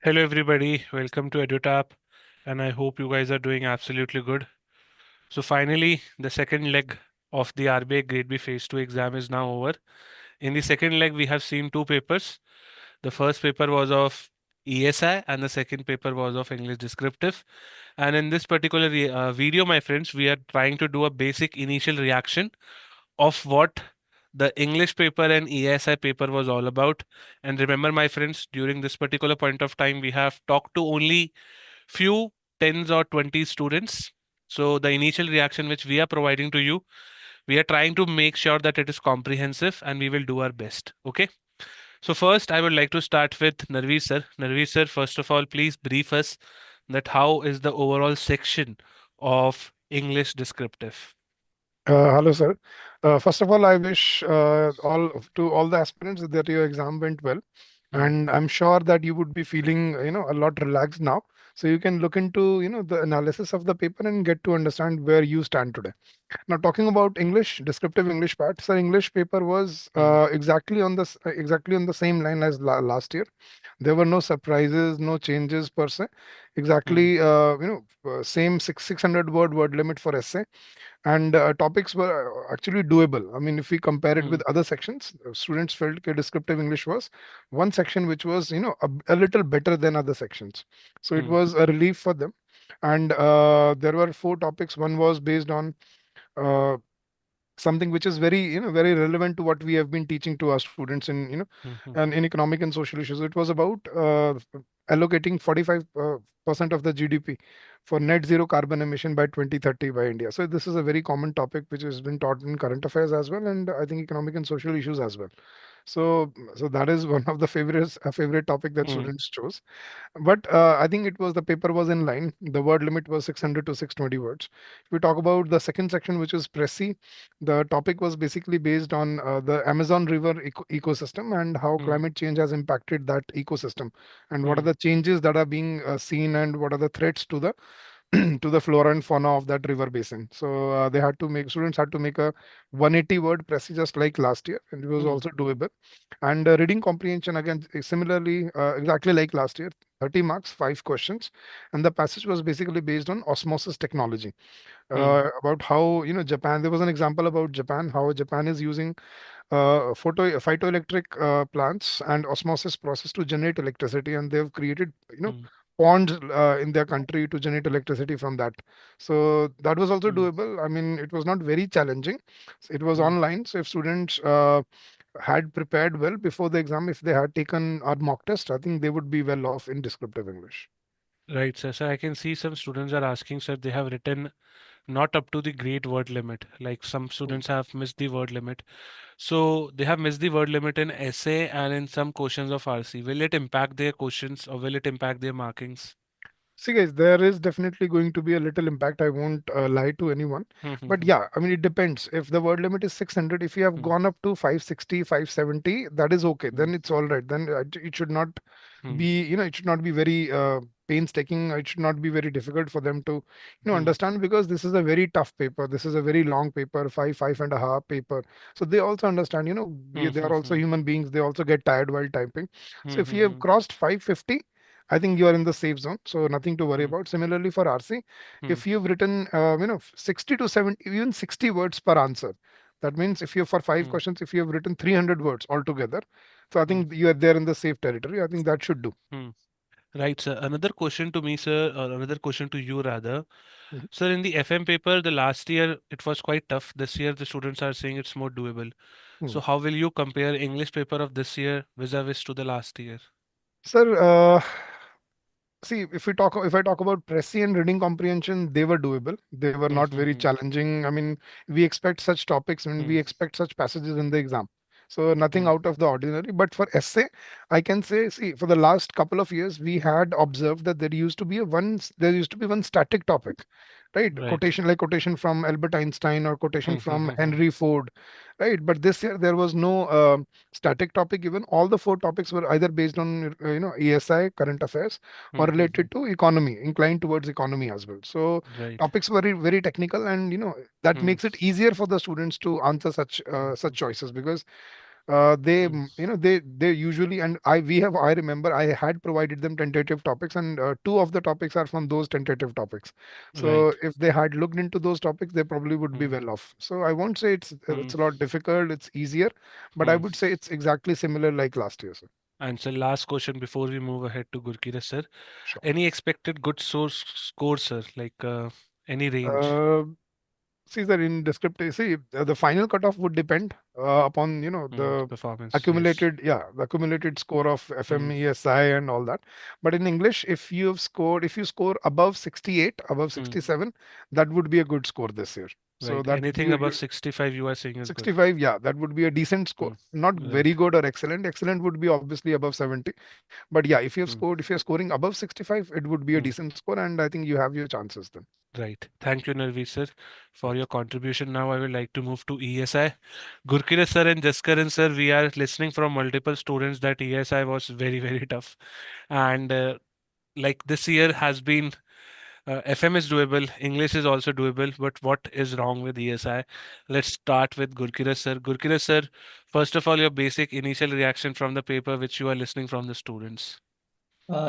Hello, everybody. Welcome to EduTap, and I hope you guys are doing absolutely good. So, finally, the second leg of the RBI Grade B Phase 2 exam is now over. In the second leg, we have seen two papers. The first paper was of ESI, and the second paper was of English Descriptive. And in this particular video, my friends, we are trying to do a basic initial reaction of what the English paper and ESI paper was all about. And remember, my friends, during this particular point of time, we have talked to only few tens or 20 students. So the initial reaction which we are providing to you, we are trying to make sure that it is comprehensive and we will do our best. Okay. So first, I would like to start with Narveer sir. Narveer sir, first of all, please brief us that how is the overall section of English descriptive. Hello, sir. First of all, I wish all the aspirants that your exam went well, Hmm, and I'm sure that you would be feeling a lot relaxed now. So you can look into the analysis of the paper and get to understand where you stand today. Now, talking about English, descriptive English part, sir, English paper was hmm, exactly on the same line as last year. There were no surprises, no changes per se. hmm, Exactly, same 600 word limit for essay, and topics were actually doable. I mean, if we compare it hmm, with other sections, students felt that descriptive English was one section which was a little better than other sections, so it hmm, was a relief for them. And there were four topics. One was based on uh, something which is very relevant to what we have been teaching to our students in hmm, hmm, and in economic and social issues. It was about allocating 45 percent of the GDP for net zero carbon emission by 2030 by India. So this is a very common topic which has been taught in current affairs as well, and I think economic and social issues as well. So that is one of the favorites, a favorite topic that hmm, students chose. But I think it was the paper was in line. The word limit was 600 to 620 words. If we talk about the second section, which is Pressy, the topic was basically based on the Amazon River ecosystem and how hmm, climate change has impacted that ecosystem, and what are hmm, the changes that are being seen, and what are the threats to the to the flora and fauna of that river basin. So they had to make students had to make a 180 word Pressy just like last year, and it was hmm, also doable. And reading comprehension again similarly exactly like last year, 30 marks, 5 questions, and the passage was basically based on osmosis technology, hmm, about how Japan. There was an example about Japan, how Japan is using phytoelectric plants and osmosis process to generate electricity, and they've created hmm, ponds in their country to generate electricity from that. So that was also hmm, doable. I mean, it was not very challenging. It was hmm. online, so if students had prepared well before the exam, if they had taken our mock test, I think they would be well off in descriptive English. Right, sir. So I can see some students are asking, sir, they have written not up to the great word limit. Like some students have missed the word limit. So they have missed the word limit in essay and in some questions of RC. Will it impact their questions or will it impact their markings? See, guys, there is definitely going to be a little impact. I won't lie to anyone. Hmm, hmm, But hmm, yeah, I mean, it depends. If the word limit is 600, if you have hmm, gone up to 560, 570, that is okay. hmm, Then it's all right. Then it should not hmm, be, it should not be very painstaking. It should not be very difficult for them to, hmm, understand, because this is a very tough paper. This is a very long paper, five and a half paper. So they also understand, hmm, they hmm, are also hmm, human beings. They also get tired while typing. So hmm, if hmm, you have hmm, crossed 550, I think you are in the safe zone, so nothing to worry hmm, about. Similarly for RC, hmm, if you've written, 60 to 70, even 60 words per answer, that means if you for five hmm, questions, if you have written 300 words altogether, so I hmm, think you are there in the safe territory. I think that should do. hmm. Right, sir. Another question to me, sir, or another question to you rather. Mhm. Sir, in the FM paper, the last year it was quite tough. This year, the students are saying it's more doable. So, Mhm. how will you compare English paper of this year vis-a-vis to the last year? Sir, see, if I talk about Pressy and reading comprehension, they were doable. They were Hmm, not hmm, very hmm, challenging. I mean, we expect such topics when hmm, we expect such passages in the exam. So nothing hmm, out of the ordinary. But for essay, I can say, see, for the last couple of years, we had observed that there used to be one static topic, right? right. Quotation from Albert Einstein or quotation Hmm, hmm, from hmm, hmm, Henry Ford, right? But this year there was no static topic given. All the four topics were either based on ESI, current affairs, hmm, or hmm, hmm, related to economy, inclined towards economy as well. So right. topics were very technical, and that Hmm, makes it easier for the students to answer such hmm, such choices, because They Mm. they usually, and I remember I had provided them tentative topics, and two of the topics are from those tentative topics. So Right. if they had looked into those topics, they probably would be Mm. well off. So I won't say Mm. it's a lot difficult, it's easier, but I Mm. would say it's exactly similar like last year, sir. And so last question before we move ahead to Gurkira sir. Sure. Any expected good source score, sir? Like any range? uh, See, sir, in descriptive, see, the final cutoff would depend upon, Mm. the Performance, yes. accumulated, yeah, the accumulated score of Mm. FM, ESI and all that. But in English, if you score above 68, above Mm. 67, that would be a good score this year. So Right. that would Anything be above 65 you are saying is good. 65, yeah, that would be a decent score. Mm. Not very Right. good or excellent. Excellent would be obviously above 70. But yeah, Mm. if you're scoring above 65, it would be a Mm. decent score, and I think you have your chances then. Right. Thank you, Narvi sir, for your contribution. Now I would like to move to ESI. Gurkira sir and Jaskaran sir, we are listening from multiple students that ESI was very, very tough. And like this year has been FM is doable, English is also doable, but what is wrong with ESI? Let's start with Gurkira sir. Gurkira sir, first of all, your basic initial reaction from the paper which you are listening from the students.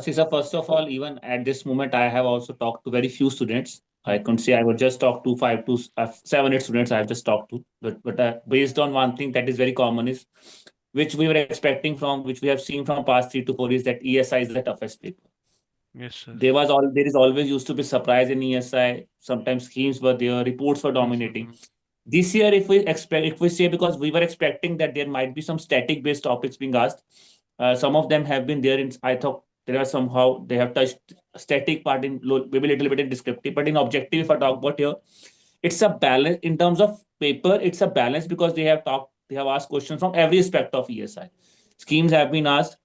Sisa, first of all, even at this moment, I have also talked to very few students. I Mm. couldn't say I would just talk to five to seven, eight students I have just talked to. But based on one thing that is very common is which we were expecting from, which we have seen from past 3 to 4 years, that ESI is the toughest paper. Yes, sir. There is always used to be surprise in ESI. Sometimes schemes were there, reports were dominating. Mm-hmm. This year, if we say, because we were expecting that there might be some static based topics being asked, some of them have been there. In I thought there are somehow they have touched static part in maybe a little bit in descriptive, but in objective, if I talk about here, it's a balance in terms of paper. It's a balance because they have asked questions from every aspect of ESI. Schemes have been asked.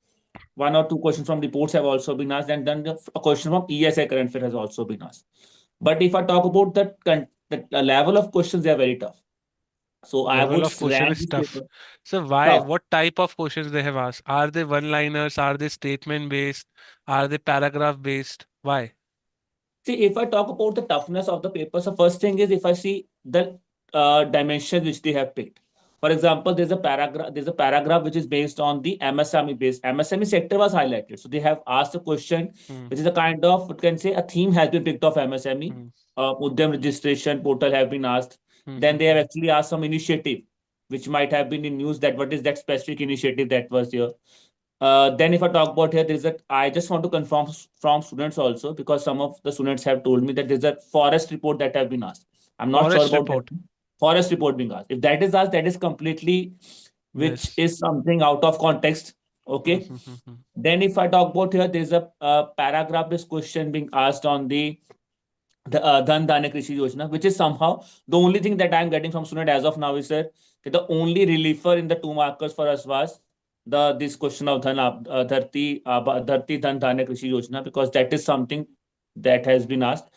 One or two questions from reports have also been asked, and then a question from ESI current affair has also been asked. But if I talk about the level of questions, they are very tough. So I Level would of question rank is this tough. paper So why? tough. What type of questions they have asked? Are they one-liners? Are they statement based? Are they paragraph based? Why? See, if I talk about the toughness of the paper, so first thing is if I see the dimensions which they have picked. For example, there's a paragraph which is based on the MSME based. MSME sector was highlighted. So they have asked a question, Hmm. which is a kind of, you can say, a theme has been picked of MSME. Hmm. Udyam registration portal have been asked. Hmm. Then Hmm. they have actually asked some initiative, which might have been in news, that what is that specific initiative that was there. Then if I talk about here, there's a, I just want to confirm from students also, because some of the students have told me that there's a forest report that have been asked. I'm not sure Forest about that. report. Forest report being asked. If that is asked, that is completely, which Yes. is something out of context. Hmm. Okay. Hmm. Hmm. Hmm. Then if I talk about here, there's a paragraph based question being asked on the Dhan Dhanya Krishi Yojana, which is somehow the only thing that I'm getting from student as of now is that the only reliever in the 2 markers for us was the this question of Dharti Dhan Dhanya Krishi Yojana, because that is something that has been asked.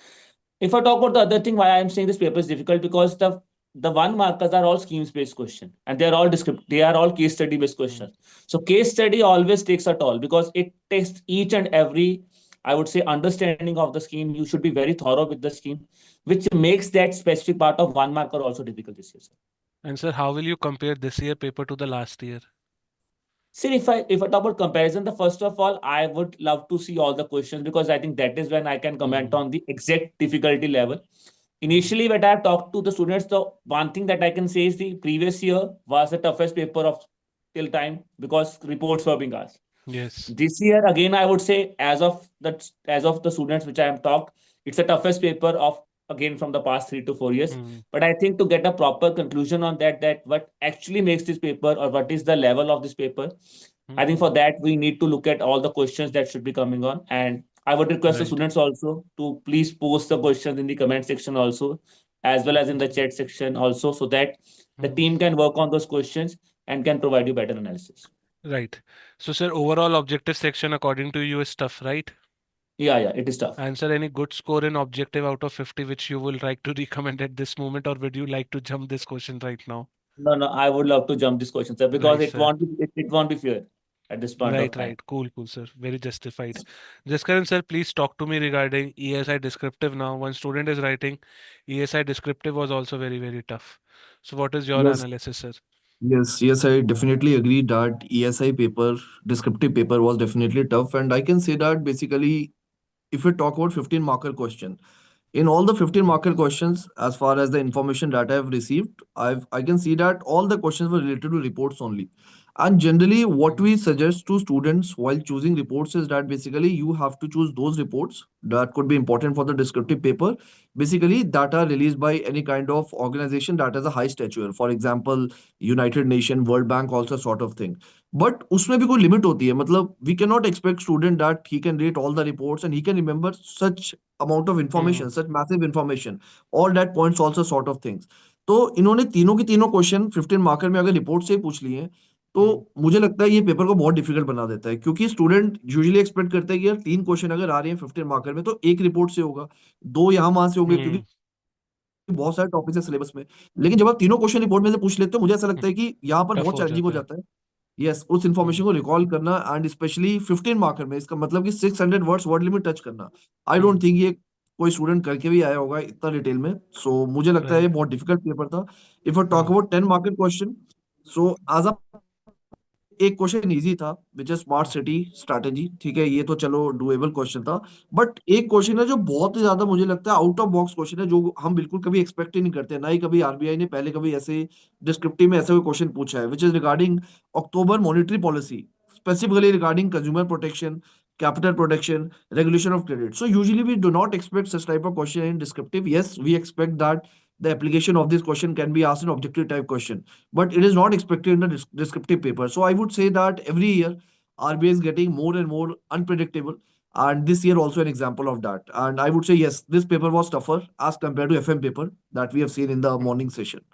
If I talk about the other thing, why I'm saying this paper is difficult, because the 1 markers are all schemes based question, and they are all case study based Hmm. questions. So case study always takes a toll because it takes each and every, I would say, understanding of the scheme. You should be very thorough with the scheme, which makes that specific part of 1 marker also difficult this year. And sir, how will you compare this year paper to the last year? See, if I talk about comparison, the first of all, I would love to see all the questions, because I think that is when I can comment Hmm. on the exact difficulty level. Hmm. Initially, when I have talked to the students, the one thing that I can say is the previous year was the toughest paper of till time, because reports were being asked. Yes. This year, again, I would say, as of the students which I have talked, it's the toughest paper of, again, from the past 3 to 4 years. Hmm. But I think to get a proper conclusion on that what actually makes this paper, or what is the level of this paper, Hmm. I think Hmm. for that we need to look at all the questions that should be coming on. And I would request the Right. students also to please post the Hmm. questions in the comment section also, as well as in the Hmm. chat section also, so that the Hmm. team can work on those questions and can provide you better analysis. Right. So, sir, overall objective section according to you is tough, right? Yeah, it is tough. Answer any good score in objective out of 50, which you will like to recommend at this moment, or would you like to jump this question right now? No, I would love to jump this question, sir, because Right, sir. it won't be fair at this point Right, of time. right. Cool, cool, sir. Very justified. Jaskaran, sir, please talk to me regarding ESI descriptive now. One student is writing ESI descriptive was also very, very tough. So, what is your Yes. analysis, sir? Yes, I definitely agree that ESI paper, descriptive paper was definitely tough. And I can say that basically, if we talk about 15 marker question, in all the 15 Mm, marker questions, as far as the information that I've received, I can see that all the questions were related to reports only. And generally, what mm, we suggest to students while choosing reports is that basically you have to choose those reports that could be important for the descriptive paper, basically that are released by any kind of organization that has a high stature. For example, United Nation, World Bank, also sort of thing. But उसमें भी कोई limit होती है, मतलब we cannot expect student that he can read all the reports and he can remember such amount of mm, information, such massive information, all that points also sort of things. तो इन्होंने तीनों की तीनों question 15 marker में अगर report से ही पूछ लिए तो mm, मुझे लगता है ये पेपर को बहुत डिफिकल्ट बना देता है, क्योंकि स्टूडेंट यूजुअली एक्सपेक्ट करता है कि यार 3 क्वेश्चन अगर आ रहे हैं 15 मार्कर में तो एक रिपोर्ट से होगा, 2 यहाँ वहां से होंगे, क्योंकि mm. बहुत सारे टॉपिक्स है सिलेबस में। लेकिन जब आप तीनों क्वेश्चन रिपोर्ट में से पूछ लेते हो, मुझे ऐसा लगता है कि यहाँ पर टफ बहुत हो चैलेंजिंग हो जाता है। जाता है। यस, उस इंफॉर्मेशन हम्म, को रिकॉल करना एंड स्पेशली 15 मार्कर में, इसका मतलब कि 600 वर्ड्स वर्ड लिमिट टच करना। आई डोंट हम्म, थिंक ये कोई स्टूडेंट करके भी आया होगा इतना डिटेल में। सो मुझे लगता है ये राइट। बहुत डिफिकल्ट पेपर था। If I talk hmm, about 10 marker question, so as a एक क्वेश्चन इजी था, which is smart city strategy, ठीक है, ये तो चलो डुएबल क्वेश्चन था। बट एक क्वेश्चन है जो बहुत ही ज्यादा मुझे लगता है आउट ऑफ बॉक्स क्वेश्चन है, जो हम बिल्कुल कभी एक्सपेक्ट ही नहीं करते, ना ही कभी आरबीआई ने पहले कभी ऐसे डिस्क्रिप्टिव में ऐसा कोई क्वेश्चन पूछा है, which is regarding October monetary policy, specifically regarding consumer protection, capital protection, regulation of credit. So usually we do not expect such type of question in descriptive. Yes, we expect that the application of this question can be asked in objective type question, but it is not expected in the descriptive paper. So I would say that every year RBI is getting more and more unpredictable. And this year also an example of that. And I would say, yes, this paper was tougher as compared to FM paper that we have seen in the morning session.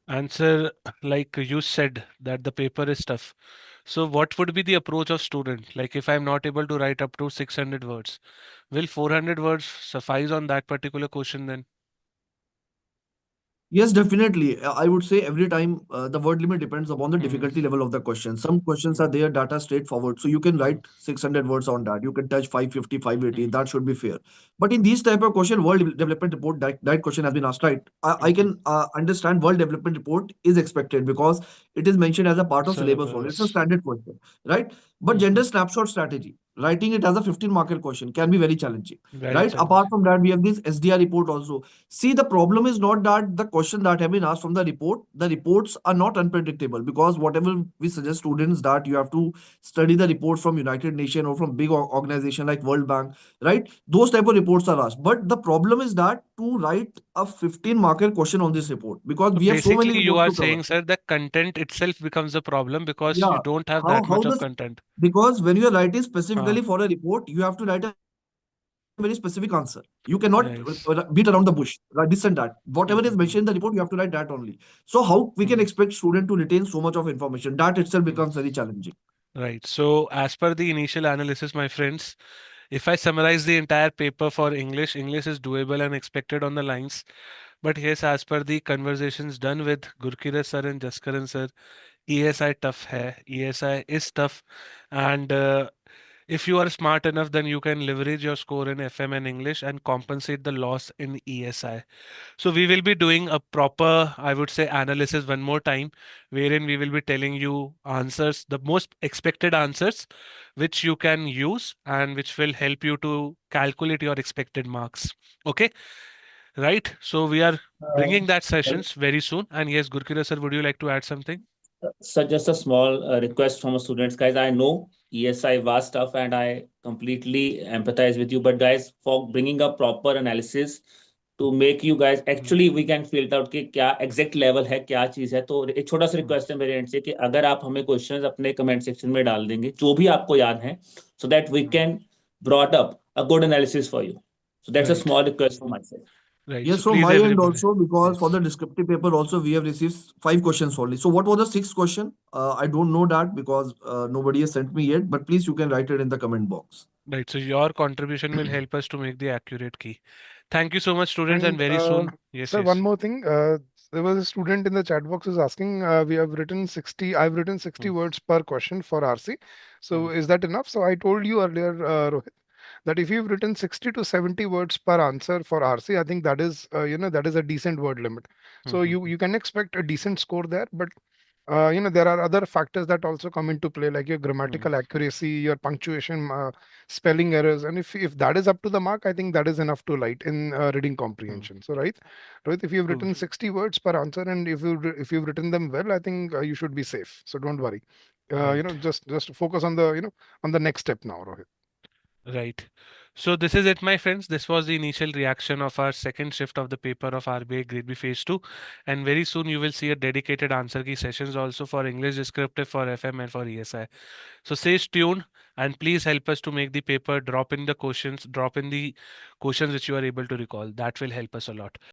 answer, like you said that the paper is tough. So what would be the approach of student? Like if I'm not able to write up to 600 words, will 400 words suffice on that particular question then? Yes, definitely. I would say every time the word limit depends upon the Hmm, difficulty level of the question. Some questions are there that are straightforward. So you can hmm, write 600 words on that. You can touch 550, 580. hmm, That should be fair. But in these type of question, World Development Report, that question has been asked, right? I hmm. can understand World Development Report is expected because it is mentioned as a part of syllabus only. It's a Syllabus. standard question, right? But Hmm, gender snapshot strategy, writing it as a 15 marker question can be very challenging, very right? Apart challenging. from that, we have this SDR report also. See, the problem is not that the question that have been asked from the report, the reports are not unpredictable, because whatever we suggest students that you have to study the report from United Nation or from big organization like World Bank, right? Those type of reports are asked. But the problem is that to write a 15 marker question on this report, because So we have so many basically, you reports are to cover. saying, sir, the content itself becomes a problem because you Yeah. don't have How that how much of does, content. because when you are writing Ah, specifically for a report, you have to write a very specific answer. You cannot beat around the yes. bush, like this and that. Whatever is mentioned in the report, you have to write that only. So how we can Mm-hmm. expect student to retain so much of information? That itself becomes very challenging. Right. So, as per the initial analysis, my friends, if I summarize the entire paper for English, English is doable and expected on the lines. But yes, as per the conversations done with Gurkirat sir and Jaskaran sir, ESI tough hai. ESI is tough. And if you are smart enough, then you can leverage your score in FM and English and compensate the loss in ESI. So we will be doing a proper, I would say, analysis one more time, wherein we will be telling you answers, the most expected answers, which you can use and which will help you to calculate your expected marks. Okay, right? So we are Uh, bringing that well, sessions very soon. And yes, Gurkira sir, would you like to add something? So just a small request from our students, guys. I know ESI was tough, and I completely empathize with you. But guys, for bringing a proper analysis to make you guys Mm, actually we can filter out कि क्या exact level है, क्या चीज है। तो एक छोटा सा mm, रिक्वेस्ट है मेरे एंड से कि अगर आप हमें क्वेश्चंस अपने कमेंट सेक्शन में डाल देंगे जो भी आपको याद है, so that we mm. can brought up a good analysis for you. So that's a Right, small request from my side. right. So Yes, from please, my end everybody. also, because for Yes. the descriptive paper also we have received 5 questions only. So what was the sixth question? I don't know that because nobody has sent me yet. But please, you can write it in the comment box. Right. So your contribution will help us to make the accurate key. Thank you so much, students, and And very soon. Yes, sir, one yes. more thing. There was a student in the chat box who's asking, we have written 60, I've written 60 Mm, words per question for RC. So mm, is that enough? So I told you earlier, Rohit, that if you've written 60 to 70 words per answer for RC, I think that is, that is a decent word limit. mm, So mm, you can expect a decent score there, but there are other factors that also come into play, like your grammatical accuracy, your punctuation, spelling errors, and if that is up to the mark, I think that is enough to light in reading comprehension. So right, if you've True. written 60 words per answer, and if you've written them well, I think you should be safe. So don't worry. Right. Just focus on the on the next step now, Rohit. Right. So this is it, my friends. This was the initial reaction of our second shift of the paper of RBI Grade B Phase 2. And very soon you will see a dedicated answer key sessions also for English descriptive, for FM and for ESI. So stay tuned and please help us to make the paper, drop in the questions which you are able to recall. That will help us a lot.